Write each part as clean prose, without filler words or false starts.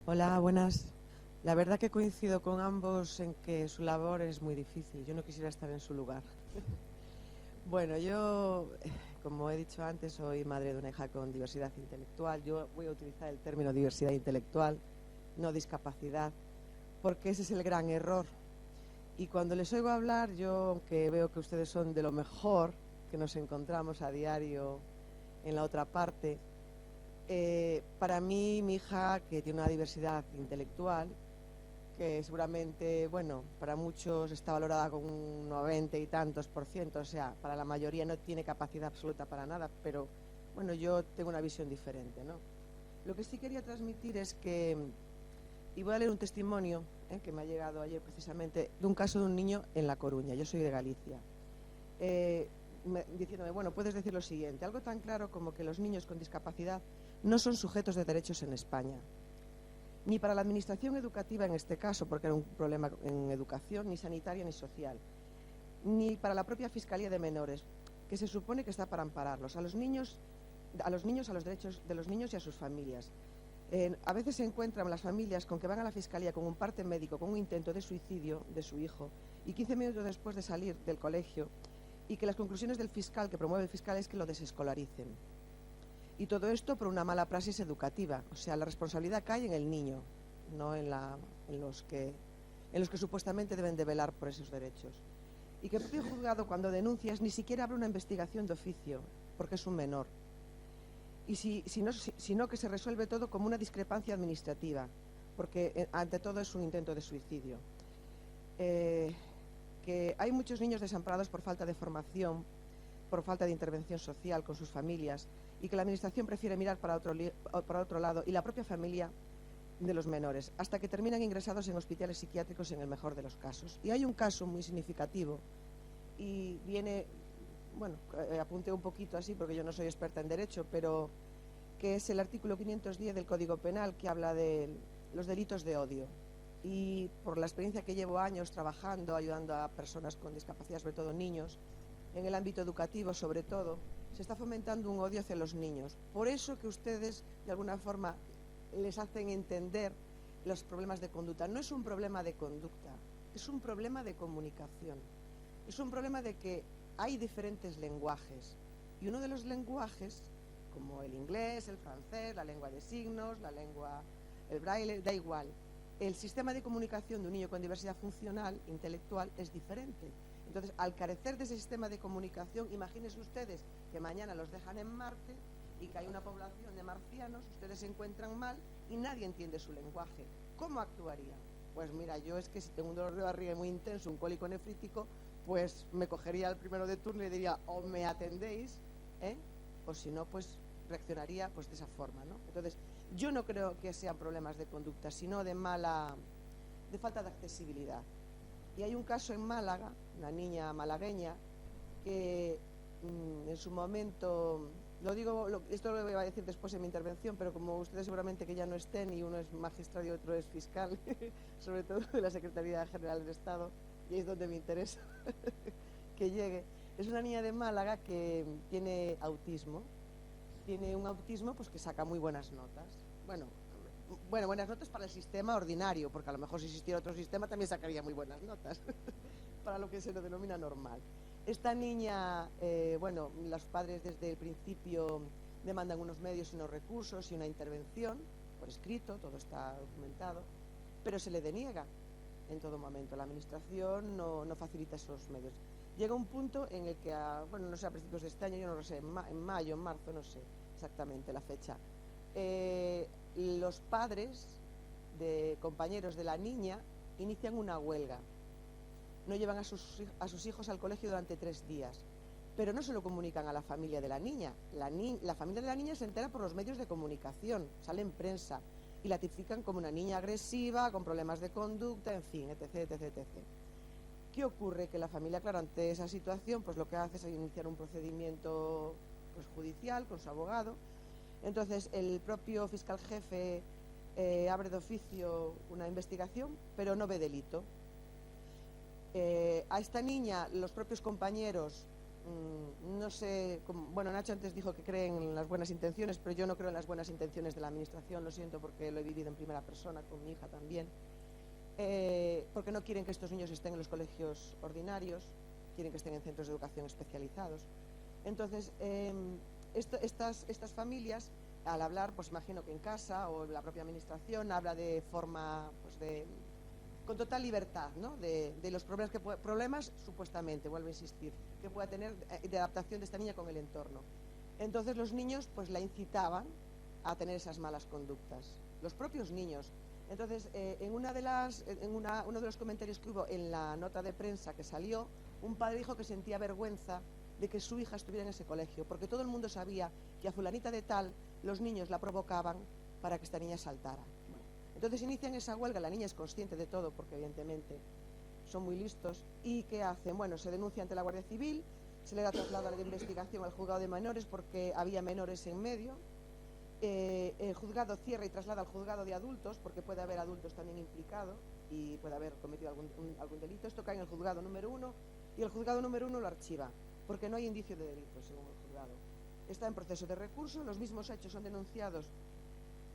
Hola, buenas. La verdad que coincido con ambos en que su labor es muy difícil. Yo no quisiera estar en su lugar. Bueno, yo, como he dicho antes, soy madre de una hija con diversidad intelectual. Yo voy a utilizar el término diversidad intelectual, no discapacidad, porque ese es el gran error. Y cuando les oigo hablar, yo, aunque veo que ustedes son de lo mejor que nos encontramos a diario en la otra parte, para mí, mi hija, que tiene una diversidad intelectual, que seguramente, bueno, para muchos está valorada con un 90 y tantos por ciento, o sea, para la mayoría no tiene capacidad absoluta para nada, pero bueno, yo tengo una visión diferente, ¿no? Lo que sí quería transmitir es que, y voy a leer un testimonio que me ha llegado ayer precisamente, de un caso de un niño en La Coruña, yo soy de Galicia, diciéndome, bueno, puedes decir lo siguiente, algo tan claro como que los niños con discapacidad no son sujetos de derechos en España, ni para la administración educativa en este caso, porque era un problema en educación, ni sanitaria ni social, ni para la propia Fiscalía de Menores, que se supone que está para ampararlos, a los niños, a los derechos de los niños y a sus familias. A veces se encuentran las familias con que van a la Fiscalía con un parte médico, con un intento de suicidio de su hijo, y 15 minutos después de salir del colegio, y que las conclusiones del fiscal, que promueve el fiscal, es que lo desescolaricen. Y todo esto por una mala praxis educativa. O sea, la responsabilidad cae en el niño, no en los que supuestamente deben de velar por esos derechos. Y que el propio juzgado, cuando denuncias, ni siquiera abre una investigación de oficio, porque es un menor. Y sino que se resuelve todo como una discrepancia administrativa, porque ante todo es un intento de suicidio. Que hay muchos niños desamparados por falta de formación, por falta de intervención social con sus familias, y que la administración prefiere mirar para otro lado, y la propia familia de los menores, hasta que terminan ingresados en hospitales psiquiátricos en el mejor de los casos. Y hay un caso muy significativo, y viene, bueno, apunté un poquito así porque yo no soy experta en derecho, pero que es el artículo 510 del Código Penal, que habla de los delitos de odio. Y por la experiencia que llevo años trabajando, ayudando a personas con discapacidad, sobre todo niños, en el ámbito educativo sobre todo, se está fomentando un odio hacia los niños. Por eso que ustedes, de alguna forma, les hacen entender los problemas de conducta. No es un problema de conducta, es un problema de comunicación. Es un problema de que hay diferentes lenguajes. Y uno de los lenguajes, como el inglés, el francés, la lengua de signos, el braille, da igual. El sistema de comunicación de un niño con diversidad funcional, intelectual, es diferente. Entonces, al carecer de ese sistema de comunicación, imagínense ustedes que mañana los dejan en Marte y que hay una población de marcianos, ustedes se encuentran mal y nadie entiende su lenguaje. ¿Cómo actuarían? Pues mira, yo es que si tengo un dolor de barriga muy intenso, un cólico nefrítico, pues me cogería al primero de turno y diría, o me atendéis, o si no, pues reaccionaría pues de esa forma, ¿no? Entonces, yo no creo que sean problemas de conducta, sino de falta de accesibilidad. Y hay un caso en Málaga, una niña malagueña, que en su momento, esto lo voy a decir después en mi intervención, pero como ustedes seguramente que ya no estén, y uno es magistrado y otro es fiscal, sobre todo de la Secretaría General del Estado, y es donde me interesa que llegue. Es una niña de Málaga que tiene autismo, tiene un autismo pues que saca muy buenas notas. Buenas notas para el sistema ordinario, porque a lo mejor si existiera otro sistema también sacaría muy buenas notas, para lo que se lo denomina normal. Esta niña, los padres desde el principio demandan unos medios y unos recursos y una intervención, por escrito, todo está documentado, pero se le deniega en todo momento. La administración no facilita esos medios. Llega un punto en el que, no sé, a principios de este año, yo no lo sé, en mayo, en marzo, no sé exactamente la fecha, los padres de compañeros de la niña inician una huelga. No llevan a sus hijos al colegio durante 3 días, pero no se lo comunican a la familia de la niña. La familia de la niña se entera por los medios de comunicación, sale en prensa, y la tipifican como una niña agresiva, con problemas de conducta, en fin, etc, etc, etc. ¿Qué ocurre? Que la familia, claro, ante esa situación, pues lo que hace es iniciar un procedimiento pues, judicial con su abogado. Entonces, el propio fiscal jefe abre de oficio una investigación, pero no ve delito. A esta niña, los propios compañeros No sé, bueno, Nacho antes dijo que cree en las buenas intenciones, pero yo no creo en las buenas intenciones de la administración, lo siento, porque lo he vivido en primera persona, con mi hija también. Porque no quieren que estos niños estén en los colegios ordinarios, quieren que estén en centros de educación especializados. Entonces, estas familias, al hablar, pues imagino que en casa o la propia administración habla de forma, pues con total libertad, ¿no? de los problemas supuestamente, vuelvo a insistir, que pueda tener de adaptación de esta niña con el entorno. Entonces los niños pues la incitaban a tener esas malas conductas, los propios niños. Entonces, uno de los comentarios que hubo en la nota de prensa que salió, un padre dijo que sentía vergüenza de que su hija estuviera en ese colegio, porque todo el mundo sabía que a fulanita de tal los niños la provocaban para que esta niña saltara. Entonces inician esa huelga, la niña es consciente de todo, porque evidentemente son muy listos, y ¿qué hacen? Bueno, se denuncia ante la Guardia Civil, se le da traslado de investigación al juzgado de menores porque había menores en medio. El juzgado cierra y traslada al juzgado de adultos, porque puede haber adultos también implicados y puede haber cometido algún delito. Esto cae en el juzgado número 1 y el juzgado número 1 lo archiva, porque no hay indicio de delito, según el juzgado. Está en proceso de recurso, los mismos hechos son denunciados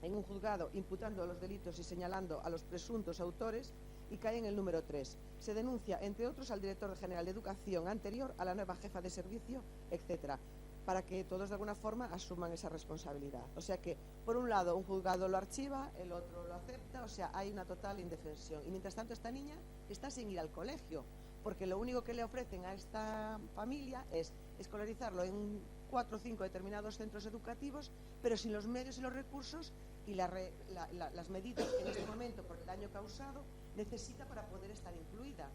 en un juzgado imputando los delitos y señalando a los presuntos autores, y cae en el número 3. Se denuncia, entre otros, al director general de Educación anterior, a la nueva jefa de servicio, etcétera, para que todos de alguna forma asuman esa responsabilidad. O sea que, por un lado, un juzgado lo archiva, el otro lo acepta, o sea, hay una total indefensión. Y mientras tanto esta niña está sin ir al colegio, porque lo único que le ofrecen a esta familia es escolarizarlo en 4 o 5 determinados centros educativos, pero sin los medios y los recursos y las medidas que en este momento, por el daño causado, necesita para poder estar incluida.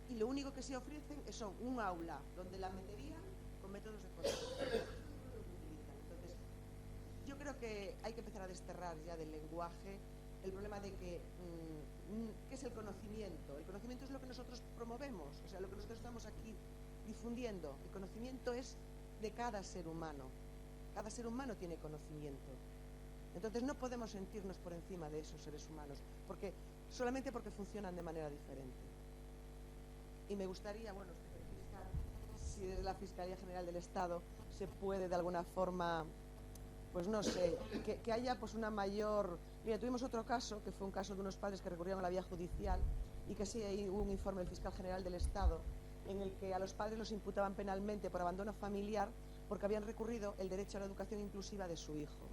Y lo único que se ofrecen son un aula donde la meterían con métodos de control. Entonces, yo creo que hay que empezar a desterrar ya del lenguaje el problema de que ¿qué es el conocimiento? El conocimiento es lo que nosotros promovemos, o sea, lo que nosotros estamos aquí difundiendo. El conocimiento es de cada ser humano. Cada ser humano tiene conocimiento. Entonces no podemos sentirnos por encima de esos seres humanos, solamente porque funcionan de manera diferente. Y me gustaría, bueno, si desde la Fiscalía General del Estado se puede de alguna forma, pues no sé, que haya pues una mayor... Mira, tuvimos otro caso, que fue un caso de unos padres que recurrieron a la vía judicial, y que sí, ahí hubo un informe del Fiscal General del Estado en el que a los padres los imputaban penalmente por abandono familiar porque habían recurrido el derecho a la educación inclusiva de su hijo.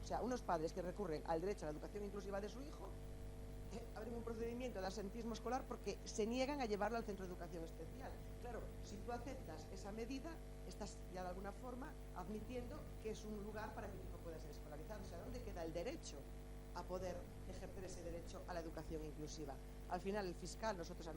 O sea, unos padres que recurren al derecho a la educación inclusiva de su hijo abren un procedimiento de absentismo escolar porque se niegan a llevarlo al centro de educación especial. Claro, si tú aceptas esa medida, estás ya de alguna forma admitiendo que es un lugar para que tu hijo pueda ser escolarizado. O sea, ¿dónde queda el derecho a poder ejercer ese derecho a la educación inclusiva? Al final, el fiscal, nosotros,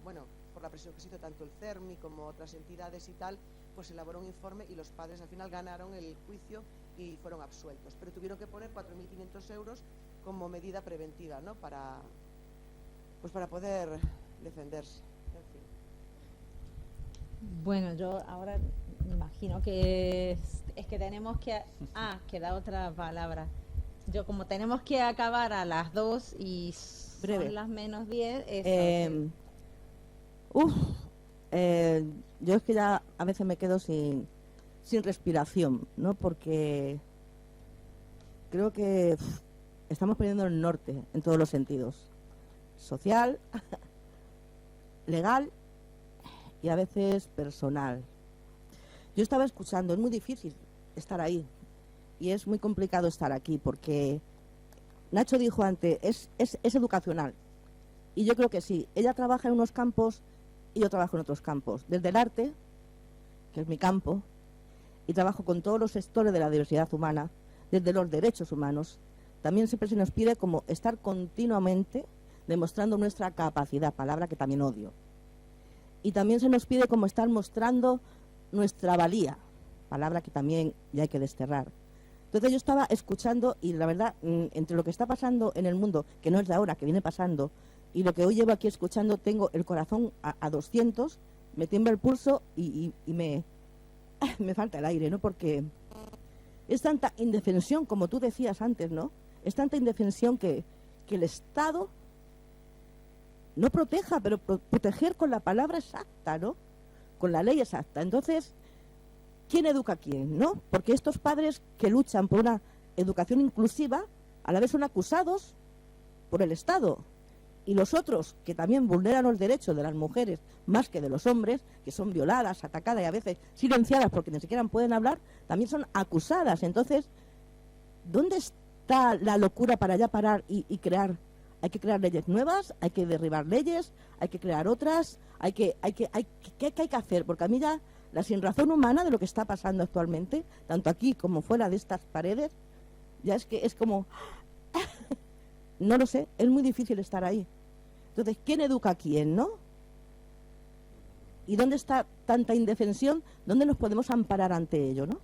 bueno, por la presión que se hizo tanto el CERMI como otras entidades y tal, pues elaboró un informe y los padres al final ganaron el juicio y fueron absueltos. Pero tuvieron que poner 4.500 euros como medida preventiva, ¿no? Para poder defenderse. En fin. Bueno, yo ahora me imagino que es que tenemos que... queda otra palabra. Yo como tenemos que acabar a las 2 y breve. Son las menos 10... yo es que ya a veces me quedo sin respiración, ¿no? Porque creo que estamos perdiendo el norte en todos los sentidos. Social, legal y a veces personal. Yo estaba escuchando, es muy difícil estar ahí y es muy complicado estar aquí porque Nacho dijo antes, es educacional. Y yo creo que sí, ella trabaja en unos campos y yo trabajo en otros campos. Desde el arte, que es mi campo, y trabajo con todos los sectores de la diversidad humana, desde los derechos humanos, también siempre se nos pide como estar continuamente demostrando nuestra capacidad, palabra que también odio. Y también se nos pide como estar mostrando nuestra valía, palabra que también ya hay que desterrar. Entonces yo estaba escuchando y la verdad, entre lo que está pasando en el mundo, que no es de ahora, que viene pasando, y lo que hoy llevo aquí escuchando, tengo el corazón a 200, me tiembla el pulso y me falta el aire, ¿no? Porque es tanta indefensión, como tú decías antes, ¿no? Es tanta indefensión que el Estado no proteja, pero proteger con la palabra exacta, ¿no? con la ley exacta. Entonces, ¿quién educa a quién, no? Porque estos padres que luchan por una educación inclusiva, a la vez son acusados por el Estado. Y los otros, que también vulneran los derechos de las mujeres más que de los hombres, que son violadas, atacadas y a veces silenciadas porque ni siquiera pueden hablar, también son acusadas. Entonces, ¿dónde está la locura para ya parar y crear? Hay que crear leyes nuevas, hay que derribar leyes, hay que crear otras, ¿qué hay que hacer? Porque a mí ya la sinrazón humana de lo que está pasando actualmente, tanto aquí como fuera de estas paredes, ya es como... no lo sé, es muy difícil estar ahí. Entonces, ¿quién educa a quién, no? ¿Y dónde está tanta indefensión? ¿Dónde nos podemos amparar ante ello, no?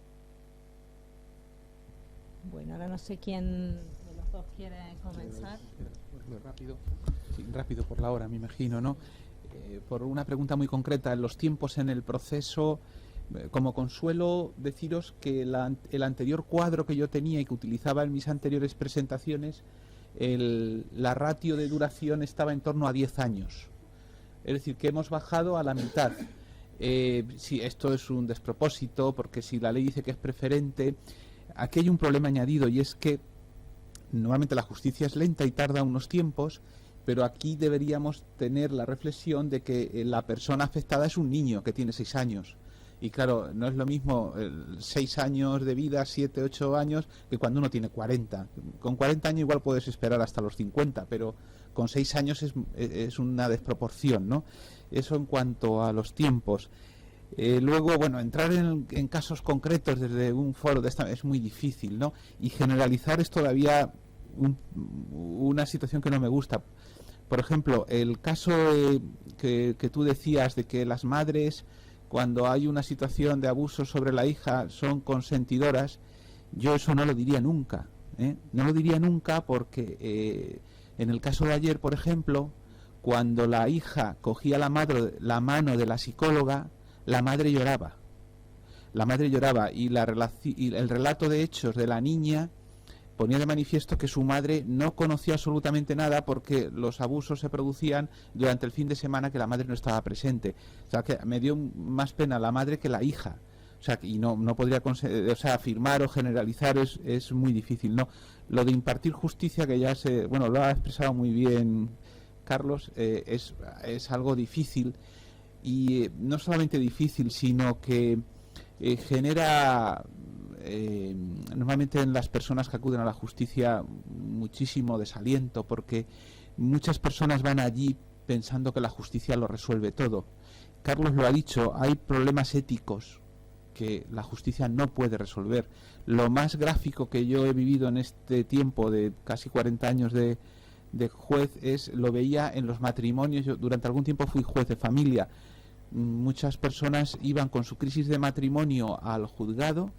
Bueno, ahora no sé quién de los dos quiere comenzar. Rápido, sí, rápido por la hora, me imagino, ¿no? Por una pregunta muy concreta, los tiempos en el proceso, como consuelo, deciros que el anterior cuadro que yo tenía y que utilizaba en mis anteriores presentaciones, la ratio de duración estaba en torno a 10 años. Es decir, que hemos bajado a la mitad. Sí, esto es un despropósito, porque si la ley dice que es preferente, aquí hay un problema añadido, y es que normalmente la justicia es lenta y tarda unos tiempos, pero aquí deberíamos tener la reflexión de que la persona afectada es un niño que tiene 6 años. Y claro, no es lo mismo 6 años de vida, 7, 8 años, que cuando uno tiene 40. Con 40 años igual puedes esperar hasta los 50, pero con 6 años es una desproporción, ¿no? Eso en cuanto a los tiempos. Luego, bueno, entrar en casos concretos desde un foro de esta es muy difícil, ¿no? Y generalizar es todavía una situación que no me gusta. Por ejemplo, el caso que tú decías de que las madres, cuando hay una situación de abuso sobre la hija, son consentidoras, yo eso no lo diría nunca, ¿eh? No lo diría nunca porque en el caso de ayer, por ejemplo, cuando la hija cogía la mano de la psicóloga, la madre lloraba. La madre lloraba y el relato de hechos de la niña ponía de manifiesto que su madre no conocía absolutamente nada porque los abusos se producían durante el fin de semana que la madre no estaba presente. O sea, que me dio más pena la madre que la hija. O sea, y no podría afirmar o generalizar, es muy difícil, ¿no? Lo de impartir justicia, que ya bueno, lo ha expresado muy bien Carlos, es algo difícil, y no solamente difícil, sino que genera normalmente en las personas que acuden a la justicia muchísimo desaliento, porque muchas personas van allí pensando que la justicia lo resuelve todo. Carlos lo ha dicho, hay problemas éticos que la justicia no puede resolver. Lo más gráfico que yo he vivido en este tiempo de casi 40 años de juez lo veía en los matrimonios. Yo durante algún tiempo fui juez de familia. Muchas personas iban con su crisis de matrimonio al juzgado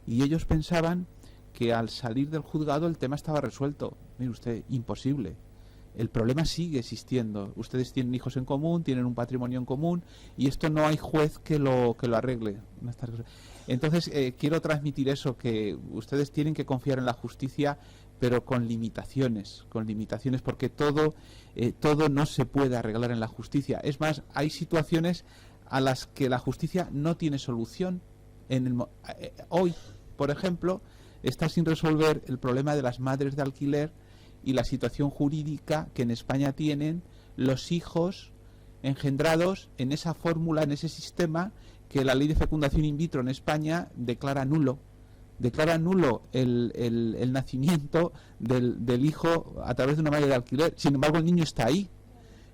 y ellos pensaban que al salir del juzgado el tema estaba resuelto. Mire usted, imposible. El problema sigue existiendo. Ustedes tienen hijos en común, tienen un patrimonio en común, y esto no hay juez que lo arregle. Entonces, quiero transmitir eso, que ustedes tienen que confiar en la justicia, pero con limitaciones, porque todo no se puede arreglar en la justicia. Es más, hay situaciones a las que la justicia no tiene solución. Hoy, por ejemplo, está sin resolver el problema de las madres de alquiler y la situación jurídica que en España tienen los hijos engendrados en esa fórmula, en ese sistema que la ley de fecundación in vitro en España declara nulo. Declara nulo el nacimiento del hijo a través de una madre de alquiler. Sin embargo, el niño está ahí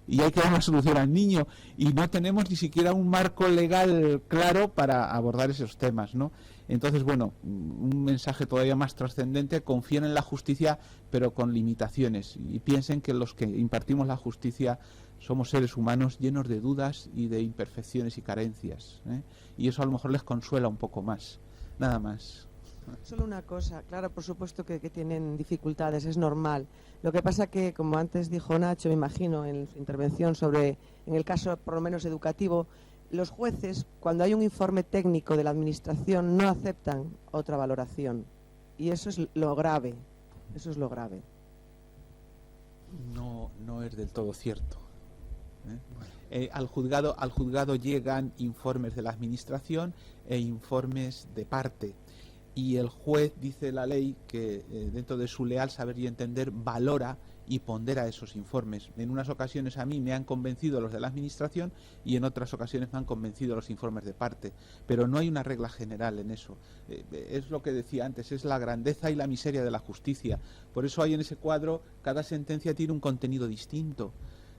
y hay que dar una solución al niño, y no tenemos ni siquiera un marco legal claro para abordar esos temas, ¿no? Entonces, bueno, un mensaje todavía más trascendente: confíen en la justicia, pero con limitaciones, y piensen que los que impartimos la justicia somos seres humanos llenos de dudas y de imperfecciones y carencias, ¿eh? Y eso a lo mejor les consuela un poco más. Nada más. Solo una cosa, claro, por supuesto que tienen dificultades, es normal. Lo que pasa que, como antes dijo Nacho, me imagino, en su intervención en el caso por lo menos educativo, los jueces, cuando hay un informe técnico de la administración, no aceptan otra valoración. Y eso es lo grave, No es del todo cierto. Al juzgado llegan informes de la administración e informes de parte. Y el juez, dice la ley, que dentro de su leal saber y entender valora y pondera esos informes. En unas ocasiones a mí me han convencido los de la administración y en otras ocasiones me han convencido los informes de parte. Pero no hay una regla general en eso. Es lo que decía antes, es la grandeza y la miseria de la justicia. Por eso hay en ese cuadro, cada sentencia tiene un contenido distinto.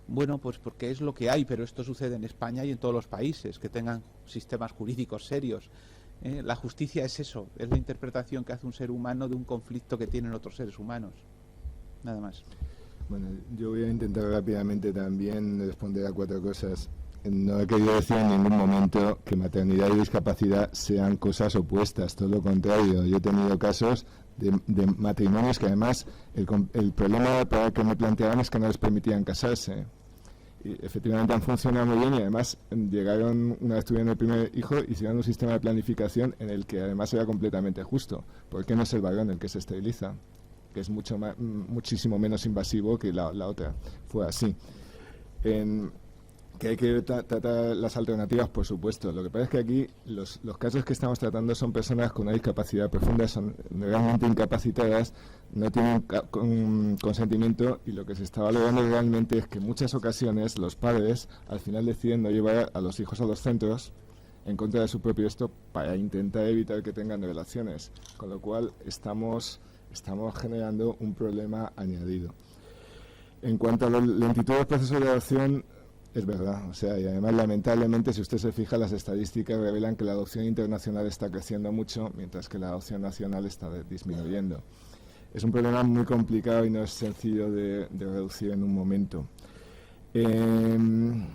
Bueno, pues porque es lo que hay, pero esto sucede en España y en todos los países que tengan sistemas jurídicos serios. La justicia es eso, es la interpretación que hace un ser humano de un conflicto que tienen otros seres humanos. Nada más. Bueno, yo voy a intentar rápidamente también responder a 4 cosas. No he querido decir en ningún momento que maternidad y discapacidad sean cosas opuestas, todo lo contrario. Yo he tenido casos de matrimonios que además el problema para el que me planteaban es que no les permitían casarse. Y efectivamente han funcionado muy bien y además llegaron, una vez tuvieron el primer hijo, hicieron un sistema de planificación en el que además era completamente justo. ¿Por qué no es el varón el que se esteriliza? Que es muchísimo menos invasivo que la otra. Fue así. Que hay que tratar las alternativas, por supuesto. Lo que pasa es que aquí los casos que estamos tratando son personas con una discapacidad profunda, son realmente incapacitadas, no tienen consentimiento, y lo que se está valorando realmente es que en muchas ocasiones los padres al final deciden no llevar a los hijos a los centros en contra de su propio esto para intentar evitar que tengan relaciones, con lo cual estamos generando un problema añadido. En cuanto a la lentitud del proceso de adopción, es verdad, o sea, y además lamentablemente si usted se fija las estadísticas revelan que la adopción internacional está creciendo mucho mientras que la adopción nacional está disminuyendo. Es un problema muy complicado y no es sencillo de reducir en un momento. En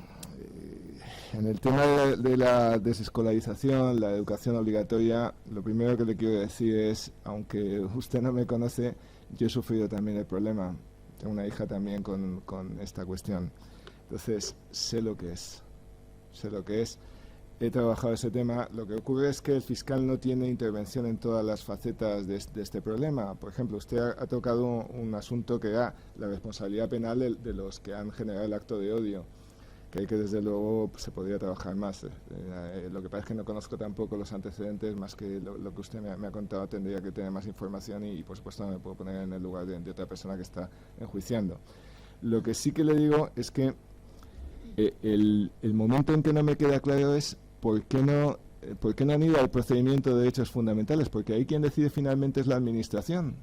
el tema de la desescolarización, la educación obligatoria, lo primero que le quiero decir es, aunque usted no me conoce, yo he sufrido también el problema. Tengo una hija también con esta cuestión. Entonces, sé lo que es, he trabajado ese tema. Lo que ocurre es que el fiscal no tiene intervención en todas las facetas de este problema. Por ejemplo, usted ha tocado un asunto que era la responsabilidad penal de los que han generado el acto de odio, que hay que desde luego se podría trabajar más. Lo que pasa es que no conozco tampoco los antecedentes, más que lo que usted me ha contado, tendría que tener más información y por supuesto no me puedo poner en el lugar de otra persona que está enjuiciando. Lo que sí que le digo es que el momento en que no me queda claro es por qué no han ido al procedimiento de derechos fundamentales, porque ahí quien decide finalmente es la administración.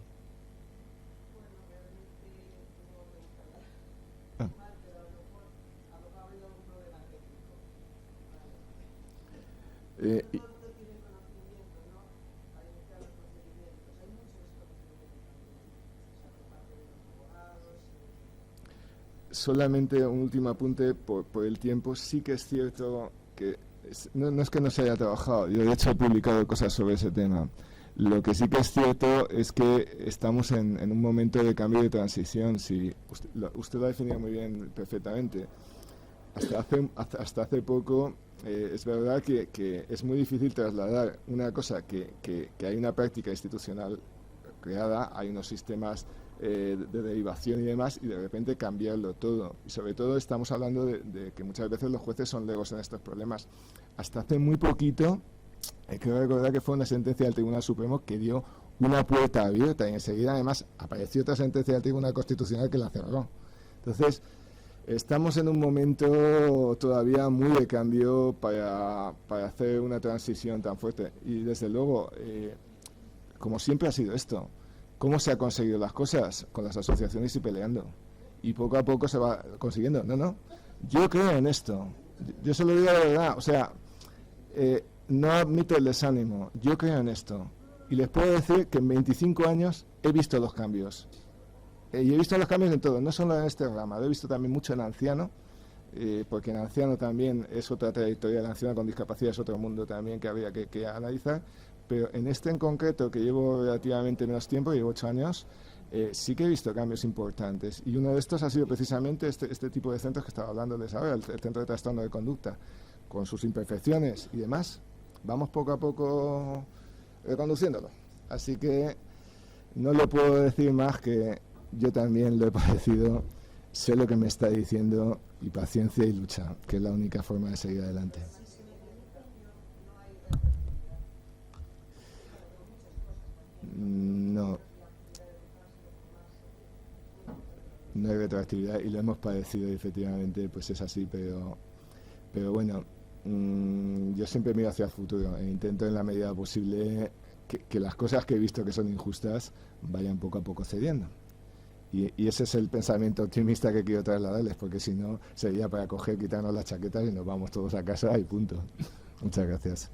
Solamente un último apunte por el tiempo. Sí que es cierto que no es que no se haya trabajado, yo de hecho he publicado cosas sobre ese tema. Lo que sí que es cierto es que estamos en un momento de cambio y de transición. Si usted lo ha definido muy bien, perfectamente. Hasta hace poco es verdad que es muy difícil trasladar una cosa que hay una práctica institucional creada, hay unos sistemas de derivación y demás, y de repente cambiarlo todo. Y sobre todo estamos hablando de que muchas veces los jueces son legos en estos problemas. Hasta hace muy poquito, creo recordar que fue una sentencia del Tribunal Supremo que dio una puerta abierta, y enseguida además apareció otra sentencia del Tribunal Constitucional que la cerró. Entonces, estamos en un momento todavía muy de cambio para hacer una transición tan fuerte. Y desde luego, como siempre ha sido esto, ¿cómo se ha conseguido las cosas? Con las asociaciones y peleando. Y poco a poco se va consiguiendo. No, yo creo en esto. Yo se lo digo de verdad. O sea, no admito el desánimo. Yo creo en esto. Y les puedo decir que en 25 años he visto los cambios. Y he visto los cambios en todo, no solo en este rama. Lo he visto también mucho en anciano, porque en anciano también es otra trayectoria. El anciano con discapacidad es otro mundo también que habría que analizar. Pero en este en concreto, que llevo relativamente menos tiempo, llevo 8 años, sí que he visto cambios importantes. Y uno de estos ha sido precisamente este tipo de centros que estaba hablándoles ahora, el Centro de Trastorno de Conducta, con sus imperfecciones y demás. Vamos poco a poco reconduciéndolo. Así que no le puedo decir más que yo también lo he padecido sé lo que me está diciendo y paciencia y lucha, que es la única forma de seguir adelante. No. No hay retroactividad y lo hemos padecido y efectivamente, pues es así, pero bueno, yo siempre miro hacia el futuro e intento en la medida posible que las cosas que he visto que son injustas vayan poco a poco cediendo. Y ese es el pensamiento optimista que quiero trasladarles, porque si no sería para coger, quitarnos las chaquetas y nos vamos todos a casa y punto. Muchas gracias.